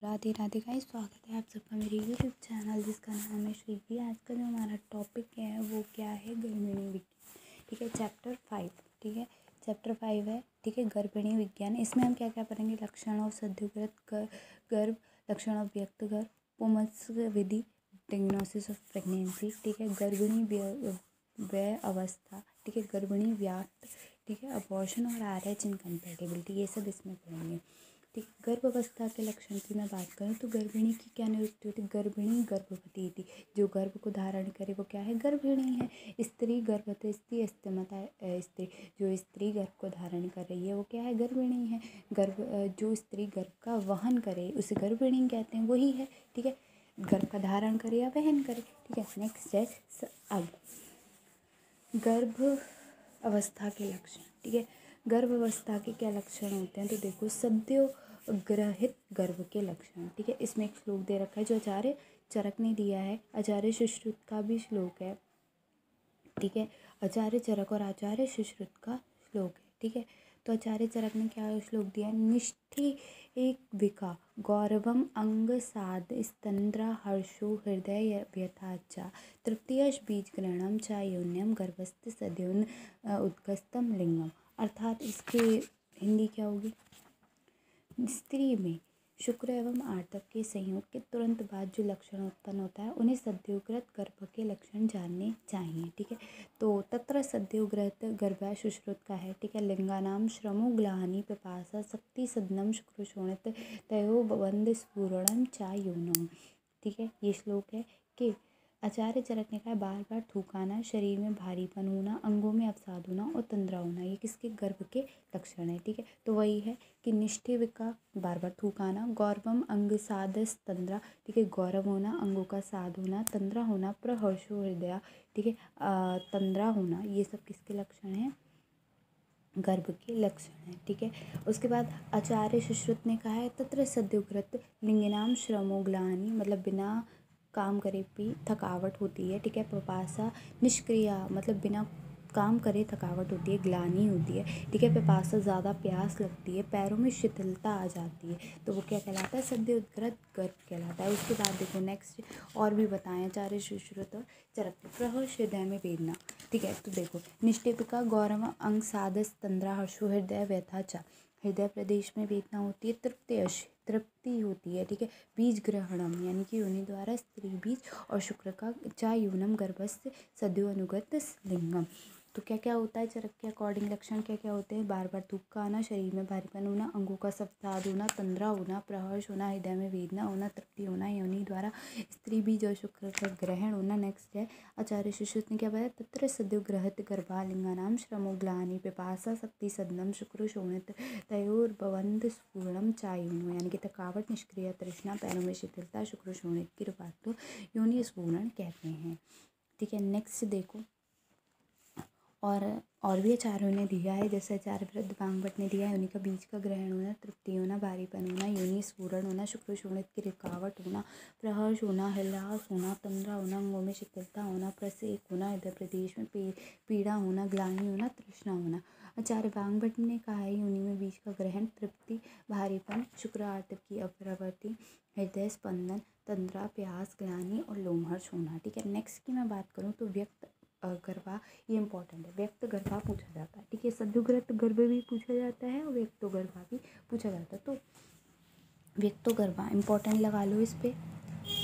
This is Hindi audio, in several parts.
राधे राधे गाइस, स्वागत है आप सबका मेरे यूट्यूब चैनल जिसका नाम है श्रीजी। आज का जो हमारा टॉपिक है वो क्या है, गर्भिणी विज्ञान। ठीक है, चैप्टर 5। ठीक है, चैप्टर 5 है। ठीक है, गर्भिणी विज्ञान। इसमें हम क्या क्या पढ़ेंगे? लक्षण और सद्योगृत गर्भ, लक्षण और व्यक्त गर्भ, पुंस विधि, डायग्नोसिस ऑफ प्रेगनेंसी। ठीक है, गर्भिणी व्यय अवस्था। ठीक है, गर्भिणी व्याप्त। ठीक है, अबॉर्शन और RH इनकम्पैटिबिलिटी, ये सब इसमें पढ़ेंगे। ठीक, गर्भ अवस्था के लक्षण की मैं बात करूँ तो गर्भिणी की क्या नियुक्ति होती है? गर्भिणी गर्भवती थी। जो गर्भ को धारण करे वो क्या है? गर्भिणी है। स्त्री गर्भवती स्त्री, स्तनता स्त्री, जो स्त्री गर्भ को धारण कर रही है वो क्या है? गर्भिणी है। जो स्त्री गर्भ का वहन करे उसे गर्भिणी कहते हैं, वही है। ठीक है, गर्भ का धारण करे या वहन करे। ठीक है, नेक्स्ट है अब गर्भ अवस्था के लक्षण। ठीक है, गर्भ अवस्था के क्या लक्षण होते हैं? तो देखो, सद्योग्रहित गर्भ के लक्षण। ठीक है, इसमें एक श्लोक दे रखा है जो आचार्य चरक ने दिया है। आचार्य सुश्रुत का भी श्लोक है। ठीक है, आचार्य चरक और आचार्य सुश्रुत का श्लोक है। ठीक है, तो आचार्य चरक ने क्या श्लोक दिया? निष्ठि एक विका गौरवम अंग साध स्तंद्रा हर्षो हृदय व्यथाचा तृतीयश बीज ग्रहणम चा योन्यम गर्भस्थ सद्योन उद्गस्तम लिंगम। अर्थात इसकी हिंदी क्या होगी? स्त्री में शुक्र एवं आर्तव के संयोग के तुरंत बाद जो लक्षण उत्पन्न होता है उन्हें सद्योग्रत गर्भ के लक्षण जानने चाहिए। ठीक है, तो तत्र सद्योग्रत गर्भ सुश्रुत का है। ठीक है, लिंगानाम श्रमो ग्लानि पिपासा शक्ति सदनम शुक्र शोणित तयो बंद स्फुरणम चा योनम। ठीक है, ये श्लोक है कि आचार्य चरक ने कहा बार बार थूकाना, शरीर में भारीपन होना, अंगों में अवसाद होना और तंद्रा होना, ये किसके? गर्भ के लक्षण है। ठीक है, तो वही है कि निष्ठिविका बार बार थूकाना, गौरवम अंग साधस तंद्रा। ठीक है, गौरव होना, अंगों का साध होना, तंद्रा होना, प्रहर्षो हृदय। ठीक है, तंद्रा होना, ये सब किसके लक्षण हैं? गर्भ के लक्षण है। ठीक है, उसके बाद आचार्य सुश्रुत ने कहा है तत्र सद्योग्रत लिंगिनाम श्रमोग्लानि, मतलब बिना काम करे भी थकावट होती है। ठीक है, पिपासा निष्क्रिया, मतलब बिना काम करे थकावट होती है, ग्लानि होती है। ठीक है, पिपासा ज़्यादा प्यास लगती है, पैरों में शिथिलता आ जाती है, तो वो क्या कहलाता है? सद्योग्रत गर्भ कहलाता है। उसके बाद देखो नेक्स्ट और भी बताएं आचार्य सुश्रुत और चरक। प्रहर्ष हृदय में वेदना। ठीक है, तो देखो निष्ठिपिका गौरव अंग साधस तंद्रा हर्षो हृदय व्यथा चा, हृदय प्रदेश में वेदना होती है, तृप्ति होती है। ठीक है, बीज ग्रहणम यानी कि योनि द्वारा स्त्री बीज और शुक्र का चा यूनम गर्भस्थ सद्यो अनुगत लिंगम। तो क्या क्या होता है चरक के अकॉर्डिंग? लक्षण क्या क्या होते हैं? बार बार थूक आना, शरीर में भारीपन होना, अंगों का अवसाद होना, तंद्रा होना, प्रहर्ष होना, हृदय में वेदना होना, तृप्ति होना, योनि द्वारा स्त्री बीज और शुक्र का ग्रहण होना। नेक्स्ट है आचार्य सुश्रुत ने क्या बताया? तत्र सद्योग्रहित गर्भालिंगानाम श्रमो ग्लानि पिपासा शक्ति सदनम शुक्र शोणित तयोर्भवन्त स्फूर्णम चायुनो, यानी कि थकावट, निष्क्रिय, तृष्णा, पैरों में शिथिलता, शुक्र शोणित की बात को योनि स्फूरण कहते हैं। ठीक है, नेक्स्ट देखो और भी आचार्यों ने दिया है, जैसे आचार्य वृद्धवांग ने दिया है योनि का बीज का ग्रहण होना, तृप्ति होना, भारीपन होना, योनि स्फुरण होना, शुक्र शोणित की रुकावट होना, प्रहर्ष होना, हलास होना, तंद्रा होना, अंगों में शिथिलता होना, प्रसेक होना, हृदय प्रदेश में पीड़ा होना, ग्लानि होना, तृष्णा होना। आचार्य वांगभट ने कहा है योनि में बीज का ग्रहण, तृप्ति, भारीपन, शुक्र आर्तव की अप्रवृत्ति, हृदय स्पंदन, तंद्रा, प्यास, ग्लानि और लोमहर्ष होना। ठीक है, नेक्स्ट की मैं बात करूँ तो व्यक्त गर्भा, ये इंपॉर्टेंट है। व्यक्त गर्भा पूछा जाता है। ठीक है, सद्योग्रत गर्भ भी पूछा जाता है और व्यक्तो गर्भा भी पूछा जाता है। तो व्यक्तो गर्भा इंपॉर्टेंट लगा लो इस पर।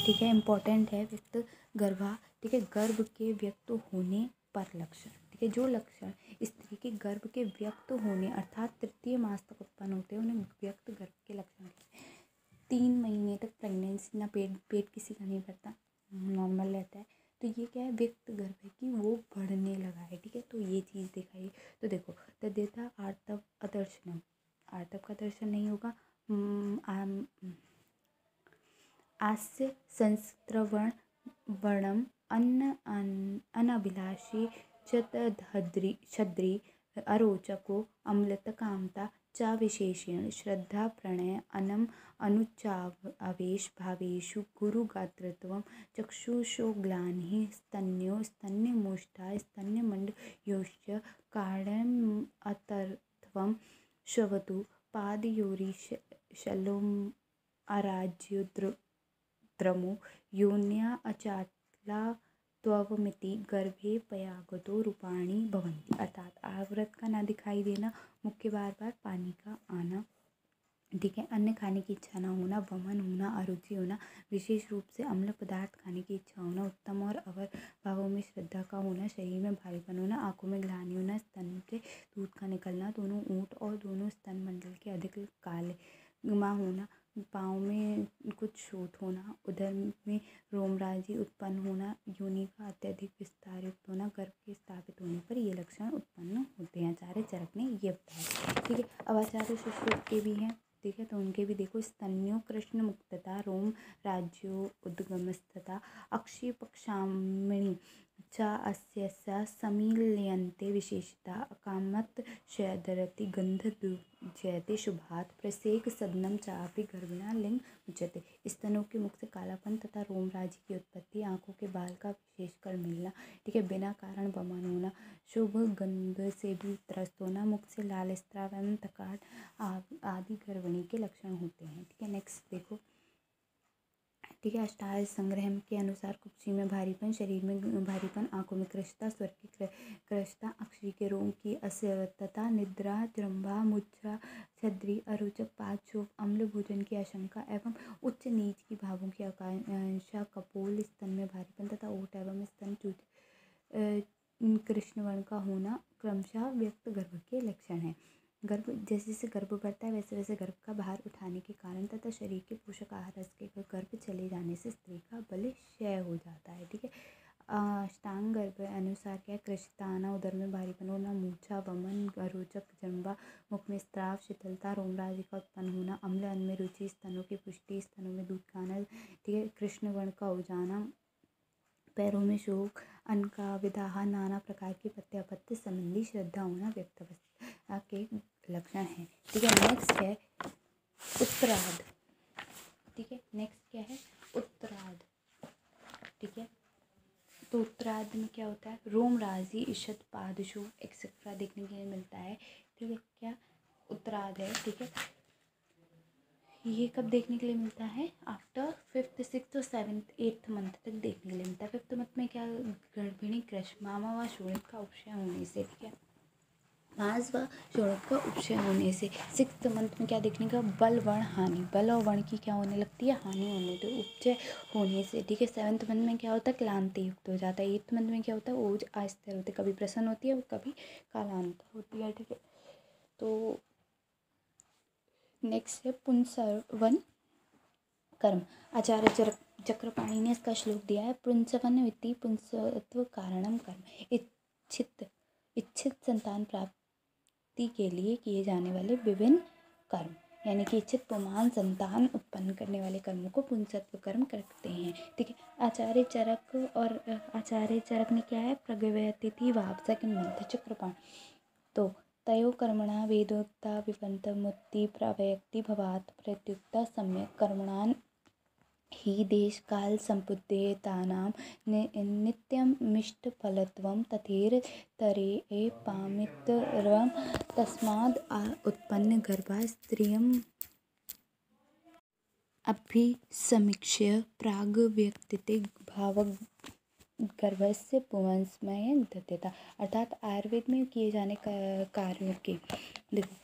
ठीक है, इंपॉर्टेंट है व्यक्त गर्भा। ठीक है, गर्भ के व्यक्त होने पर लक्षण। ठीक है, जो लक्षण स्त्री के गर्भ के व्यक्त होने अर्थात तृतीय मास तक उत्पन्न होते हैं उन्हें व्यक्त गर्भ के लक्षण कहते हैं। 3 महीने तक प्रेगनेंसी ना, पेट किसी का नहीं भरता, नॉर्मल रहता है, तो ये क्या है? व्यक्त गर्भ है कि वो बढ़ने लगा है। ठीक है, तो ये चीज़ दिखाई। तो देखो तद्यथा आर्तव अदर्शनम, आर्तव का दर्शन नहीं होगा। आस्य संस्त्रवण वर्णम अनभिलाषी छद्री अरोचको अम्लत कामता चा विशेषेण श्रद्धा प्रणय अनुचावेश भावेषु गुरुगात्रत्वं चक्षुषो ग्लानिः स्तन्यो स्तन्यमुष्टा स्तन्यमण्डयोश्च कारणम् अतर्त्वं श्रवतु पादयोरीशलोम अराज्योद्रमो योन्या अचाटला त्वमिति गर्भे पयागतो रूपाणी भवन्ति। अर्थात व्रत का ना दिखाई देना, मुख के बार बार पानी का आना, ठीक है, अन्न खाने की इच्छा ना होना, वमन होना, अरुचि होना, विशेष रूप से अम्ल पदार्थ खाने की इच्छा होना, उत्तम और अवर भावों में श्रद्धा का होना, शरीर में भारीपन होना, आंखों में ग्लानि होना, स्तन से दूध का निकलना, दोनों ऊँट और दोनों स्तन मंडल के अधिक काले होना, पाँव में कुछ शोथ होना, उदर में रोमराजी उत्पन्न होना, योनि का अत्यधिक विस्तार युक्त होना, गर्भ के स्थापित होने पर ये लक्षण उत्पन्न होते हैं। आचार्य चरक ने ये बताया, ठीक है। अब आचार्य सुश्रुत के भी हैं, ठीक है, तो उनके भी देखो, स्तन्यो कृष्ण मुक्तता, रोम राज्यो उद्गमस्तता, अक्षी पक्षामिणी च अस्यस्य समील्यन्ते विशेषता, अकामत शयदरति गन्धदुर्जयते शुभात्, प्रसेक सदनम चापि गर्भिणा लिंग उच्यते। स्तनों के मुख से कालापन तथा रोमराजी की उत्पत्ति, आंखों के बाल का विशेष कर मिलना, ठीक है, बिना कारण वमन होना, शुभ गंध से भी त्रस्त होना, मुख से लाल स्राव एवं थकान आदि गर्भिणी के लक्षण होते हैं, ठीक है। नेक्स्ट देखो, ठीक है, अष्टादश संग्रह के अनुसार कुक्षी में भारीपन, शरीर में भारीपन, आंखों में कृशता, स्वर की कृशता, अक्षी के रोम की अस्वस्थता, निद्रा, जृंभा, मुद्रा, छद्री, अरोचक, पाद, शोक, अम्ल भोजन की आशंका एवं उच्च नीच की भावों की आकांक्षा, कपोल, स्तन में भारीपन तथा ओठ एवं स्तन कृष्ण वर्ण का होना क्रमशः व्यक्त गर्भ के लक्षण हैं। गर्भ जैसे जैसे गर्भ बढ़ता है वैसे वैसे गर्भ का भार उठाने के कारण तथा शरीर के पोषक आहार के गर्भ चले जाने से स्त्री का बल क्षय हो जाता है, ठीक है। अष्टांग गर्भ अनुसार क्या है, कृशता आना, उदर में भारीपन होना, मूर्छा, वमन, अरोचक, जंबा, मुख में स्त्राव, शीतलता, रोमराजी का उत्पन्न होना, अम्ल अन्न में रुचि, स्तनों की पुष्टि, स्तनों में दूध का आना, ठीक है, कृष्ण वर्ण का हो जाना, पैरों में शोक, अन्न का विदाह, नाना प्रकार की पत्यापत्य संबंधी श्रद्धा होना व्यक्त अवस्था के लक्षण हैं, ठीक है। नेक्स्ट है उत्तरार्ध, ठीक है, नेक्स्ट क्या है उत्तरार्ध, ठीक है। तो उत्तरार्ध में क्या होता है, रोमराजी, ईषद, पादशो एक्सेट्रा देखने के लिए मिलता है, ठीक है। क्या उत्तरार्ध है, ठीक है, ये कब देखने के लिए मिलता है, आफ्टर 5th 6th और 7th 8th मंथ तक देखने के लिए मिलता है। 5th मंथ में क्या, गर्भिणी कृश, मामा व शोणित का उपक्षय होने से, ठीक है, मांस व शोणित का उपक्षय होने से। 6th मंथ में क्या देखने का, बल वर्ण हानि, बल और वर्ण की क्या होने लगती है, हानि होने, तो उपक्षय होने से, ठीक है। 7th मंथ में क्या होता है, क्लांति युक्त हो जाता है। 8th मंथ में क्या होता है, ओज अस्थिर होते, कभी प्रसन्न होती है और कभी कालांत होती है, ठीक है। तो नेक्स्ट है पुंसवन कर्म। आचार्य चक्रपाणि ने इसका श्लोक दिया है, पुंसवन वित्ति पुंसत्व कारणम कर्म, इच्छित संतान प्राप्ति के लिए किए जाने वाले विभिन्न कर्म, यानी कि इच्छित पुमान संतान उत्पन्न करने वाले कर्मों को पुंसत्व कर्म करते हैं, ठीक है। आचार्य चरक ने क्या है, प्रगव्यतिथि वाप सेकंड मंथ चक्रपाण, तो तयो कर्मणा वेदोक्ता विपन्तमुक्ति प्रवयक्ति भवात् प्रत्युक्ता सम्यक् कर्मणान् हि देश काल संपुद्येतानां नित्यमिष्टफलत्वं तथेर तरे पामित्रं तस्माद् उत्पन्न गर्भा स्त्रियम् अभिसमीक्ष्य प्राग्व्यक्तिते भावक गर्भस्य पुंसमय दत्यता। अर्थात आयुर्वेद में किए जाने कार्यों के, देखो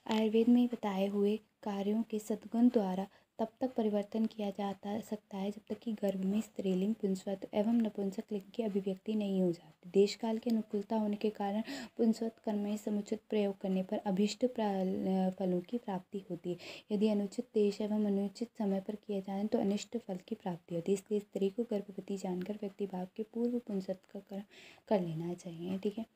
आयुर्वेद में बताए हुए कार्यों के सद्गुण द्वारा तब तक परिवर्तन किया जाता सकता है जब तक कि गर्भ में स्त्रीलिंग, पुंसवत एवं नपुंसक लिंग की अभिव्यक्ति नहीं हो जाती। देश काल की अनुकूलता होने के कारण पुंसवत कर्म में समुचित प्रयोग करने पर अभीष्ट फलों की प्राप्ति होती है। यदि अनुचित देश एवं अनुचित समय पर किया जाए तो अनिष्ट फल की प्राप्ति होती है। इसलिए स्त्री को गर्भवती जानकर व्यक्ति भाव के पूर्व पुंसवत का कर्म कर लेना चाहिए, ठीक है।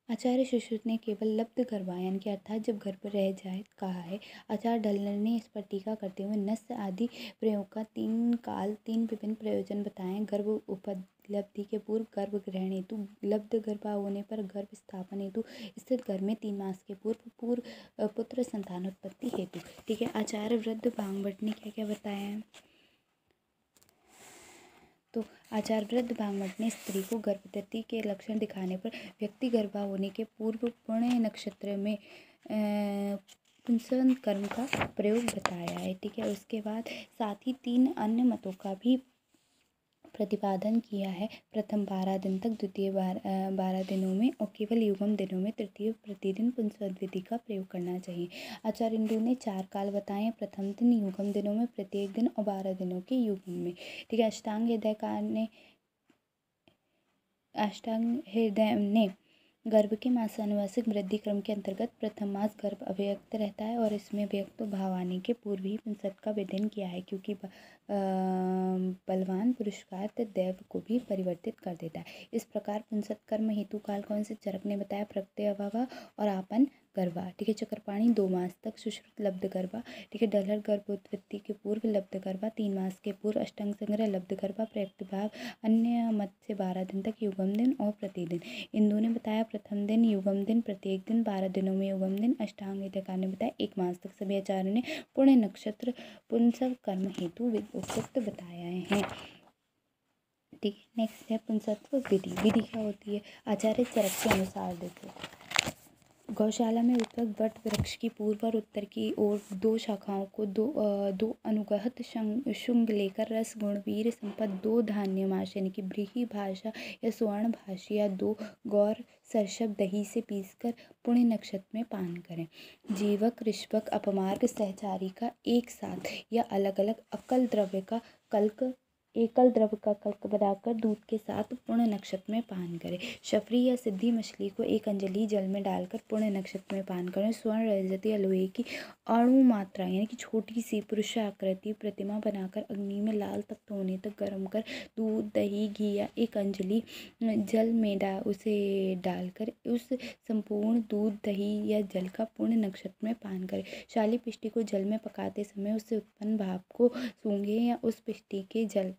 आचार्य सुश्रुत ने केवल लब्ध गर्भायन के अर्थात जब गर्भ रह जाए कहा है। आचार्य ढल्लर ने इस पर टीका करते हुए नस्य आदि प्रयोग का 3 विभिन्न प्रयोजन बताएं। गर्भ उपलब्धि के पूर्व, गर्भ ग्रहण हेतु, लब्ध गर्भा होने पर, गर्भ स्थापन हेतु, स्थित गर्भ में 3 मास के पूर्व पुत्र संतानोत्पत्ति हेतु, ठीक है। आचार्य वृद्ध भांगवत ने क्या क्या बताया है, तो आचार्य वृद्ध भांगवत ने स्त्री को गर्भवती के लक्षण दिखाने पर व्यक्ति गर्भा होने के पूर्व पुण्य नक्षत्र में पुंसवन कर्म का प्रयोग बताया है। ठीक है, उसके बाद साथ ही 3 अन्य मतों का भी प्रतिपादन किया है। प्रथम 12 दिन तक, द्वितीय 12 दिनों में और केवल युगम दिनों में, तृतीय प्रतिदिन पुंसवन विधि का प्रयोग करना चाहिए। आचार्य इंदु ने 4 काल बताए हैं। प्रथम दिन युगम दिनों में, प्रत्येक दिन और 12 दिनों के युगम में। ठीक है, अष्टांग हृदय ने गर्भ के मासानुवासिक वृद्धि क्रम के अंतर्गत प्रथम मास गर्भ अव्यक्त रहता है और इसमें व्यक्त भाव आने के पूर्व ही पुंसवन का विधान किया है, क्योंकि बलवान पुरुषार्थ दैव को भी परिवर्तित कर देता है। इस प्रकार पुंसवन कर्म हेतु काल कौन से? चरक ने बताया प्रत्ययवा और आपन गर्भा। ठीक है, चक्रपाणी 2 मास तक, सुश्रुत लब्ध गर्भा। ठीक है, डलहर गर्भोत्पत्ति के पूर्व लब्ध गर्भा, 3 मास के पूर्व अष्टांग संग्रह लब्ध गर्भा, प्रयुक्त भाव अन्य मत से 12 दिन तक युगम दिन और प्रतिदिन। इंदु ने बताया प्रथम दिन युगम दिन, प्रत्येक दिन, 12 दिनों में युगम दिन। अष्टांग हृदयकार ने बताया 1 मास तक। सभी आचार्यों ने पुण्य नक्षत्र पुंसव कर्म हेतु उपयुक्त बताया है। ठीक है, नेक्स्ट है पुंसत्व विधि। विधि क्या होती है? आचार्य चरक के अनुसार देखो, गौशाला में उत्पन्न वट वृक्ष की पूर्व और उत्तर की ओर 2 शाखाओं को दो अनुगहत शुंग लेकर रस गुण वीर संपद 2 धान्यमाश यानी कि ब्रीही भाषा या स्वर्ण भाषी या 2 गौर सरसब दही से पीसकर पुण्य नक्षत्र में पान करें। जीवक, ऋषभक, अपमार्ग, सहचारी का एक साथ या अलग अलग एकल द्रव्य का कल्क बनाकर दूध के साथ पुण्य नक्षत्र में पान करें। शफरी या सिद्धि मछली को 1 अंजलि जल में डालकर पुण्य नक्षत्र में पान करें। स्वर्ण, रजत या लोहे की अणु मात्रा यानी कि छोटी सी पुरुष आकृति प्रतिमा बनाकर अग्नि में लाल तख्त होने तक गर्म कर दूध, दही, घी या 1 अंजलि जल में उसे डालकर उस संपूर्ण दूध, दही या जल का पुण्य नक्षत्र में पान करें। शाली पिष्टी को जल में पकाते समय उससे उत्पन्न भाप को सूंघे या उस पिष्टी के जल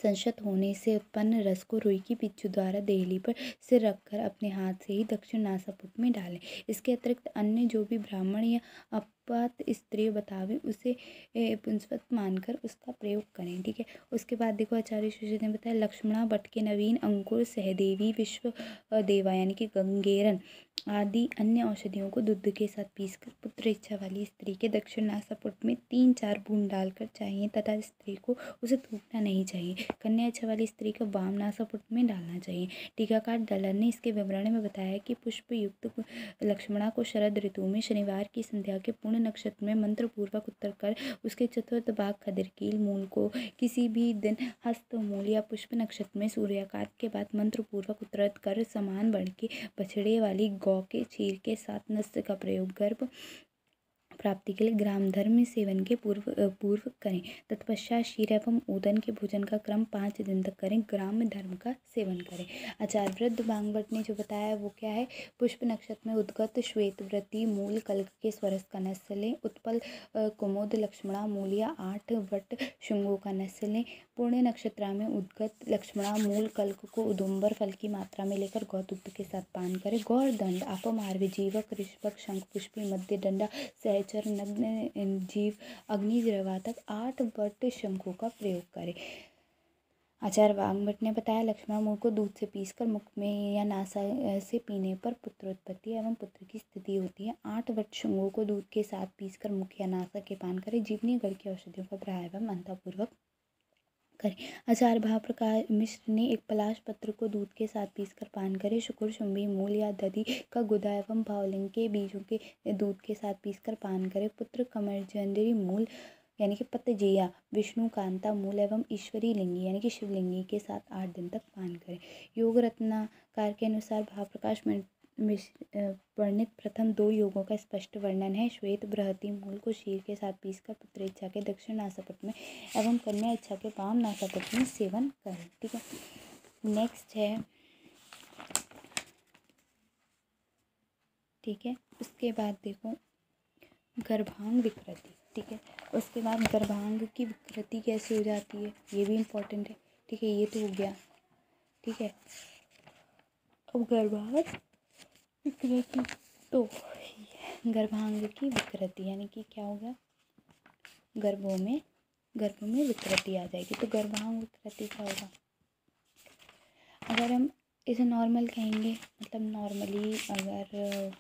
संशत होने से उत्पन्न रस को रुई की बिच्छू द्वारा देहली पर सिर रखकर अपने हाथ से ही दक्षिण नासापुट में डालें। इसके अतिरिक्त अन्य जो भी ब्राह्मण या अपात स्त्री बतावे उसे पुंसवन मानकर उसका प्रयोग करें। ठीक है, उसके बाद देखो आचार्य सुश्रुत ने बताया लक्ष्मणा, बट के नवीन, अंकुर, सहदेवी, विश्व देवा यानी कि गंगेरन आदि अन्य औषधियों को दूध के साथ पीसकर पुत्र इच्छा वाली स्त्री के दक्षिण नासापुट में 3-4 बूंद डालकर चाहिए तथा स्त्री को उसे थूकना नहीं चाहिए। कन्या इच्छा वाली स्त्री को वाम नासापुट में डालना चाहिए। टीकाकार दलहर ने इसके विवरण में बताया कि पुष्प युक्त लक्ष्मणा को शरद ऋतु में शनिवार की संध्या के पुण्य नक्षत्र में मंत्र पूर्वक उत्तर कर उसके चतुर्थ भाग खदिरकील मूल को किसी भी दिन हस्त मूल या पुष्प नक्षत्र में सूर्याघात के बाद मंत्र पूर्वक उत्तर कर समान वर्ण के बछड़े वाली गौ के क्षीर के साथ नस्य का प्रयोग गर्भ प्राप्ति के लिए ग्राम धर्म सेवन के पूर्व करें। तत्पश्चात क्षीर एवं ओदन के भोजन का क्रम 5 दिन तक करें। ग्राम धर्म का सेवन करें। आचार्य वृद्ध बांगवट ने जो बताया वो क्या है? पुष्प नक्षत्र में उद्गत श्वेत व्रती मूल कल्क के स्वरस का नस्य लें। उत्पल कुमुद लक्ष्मणा मूल या 8 वट शुंगों का नस्य लें। पुण्य नक्षत्र में उद्गत लक्ष्मणा मूल कल्क को उदुम्बर फल की मात्रा में लेकर गौदुग्ध के साथ पान करें। गौर दंड, अपमार्ग, जीवक, ऋषभक, शंख पुष्पी, मध्य दंडा, सहचर, नग्न जीव, अग्निज्रवा तक 8 वट शंखों का प्रयोग करें। आचार्य वाग्भट ने बताया लक्ष्मण मूल को दूध से पीसकर मुख में या नासा से पीने पर पुत्रोत्पत्ति एवं पुत्र की स्थिति होती है। 8 वट शंखों को दूध के साथ पीसकर मुख या नासा के पान करें। जीवनी गढ़ की औषधियों का प्रहार एवं अंतापूर्वक करें। आचार्य भावप्रकाश मिश्र ने एक पलाश पत्र को दूध के साथ पीसकर पान करें। शुक्र, शुंभी मूल या दधि का गुदा एवं भावलिंग के बीजों के दूध के साथ पीसकर पान करें। पुत्र कमरजंदरी मूल यानी कि पतजिया, विष्णु कांता मूल एवं ईश्वरी लिंगी यानी कि शिवलिंगी के साथ 8 दिन तक पान करें। योग रत्नाकार के अनुसार भावप्रकाश वर्णित प्रथम 2 योगों का स्पष्ट वर्णन है। श्वेत बृहति मूल को क्षीर के साथ पीसकर पुत्र इच्छा के दक्षिण नासापुट में एवं कन्या इच्छा के वाम नासापुट में सेवन करें। ठीक है, नेक्स्ट है ठीक है, उसके बाद देखो गर्भांग विकृति। ठीक है, उसके बाद गर्भांग की विकृति कैसे हो जाती है ये भी इम्पोर्टेंट है। ठीक है, ये तो हो गया। ठीक है, अब गर्भांग विकृति, तो गर्भांग की विकृति यानी कि क्या होगा? गर्भ में विकृति आ जाएगी। तो गर्भांग विकृति क्या होगा? अगर हम इसे नॉर्मल कहेंगे, मतलब नॉर्मली अगर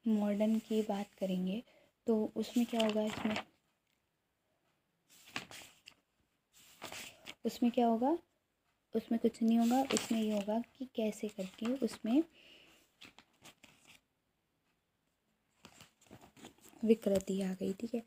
मॉडर्न की बात करेंगे तो उसमें क्या होगा, उसमें क्या होगा, उसमें कुछ नहीं होगा। उसमें ये होगा कि कैसे करके उसमें विकृति आ गई, ठीक है।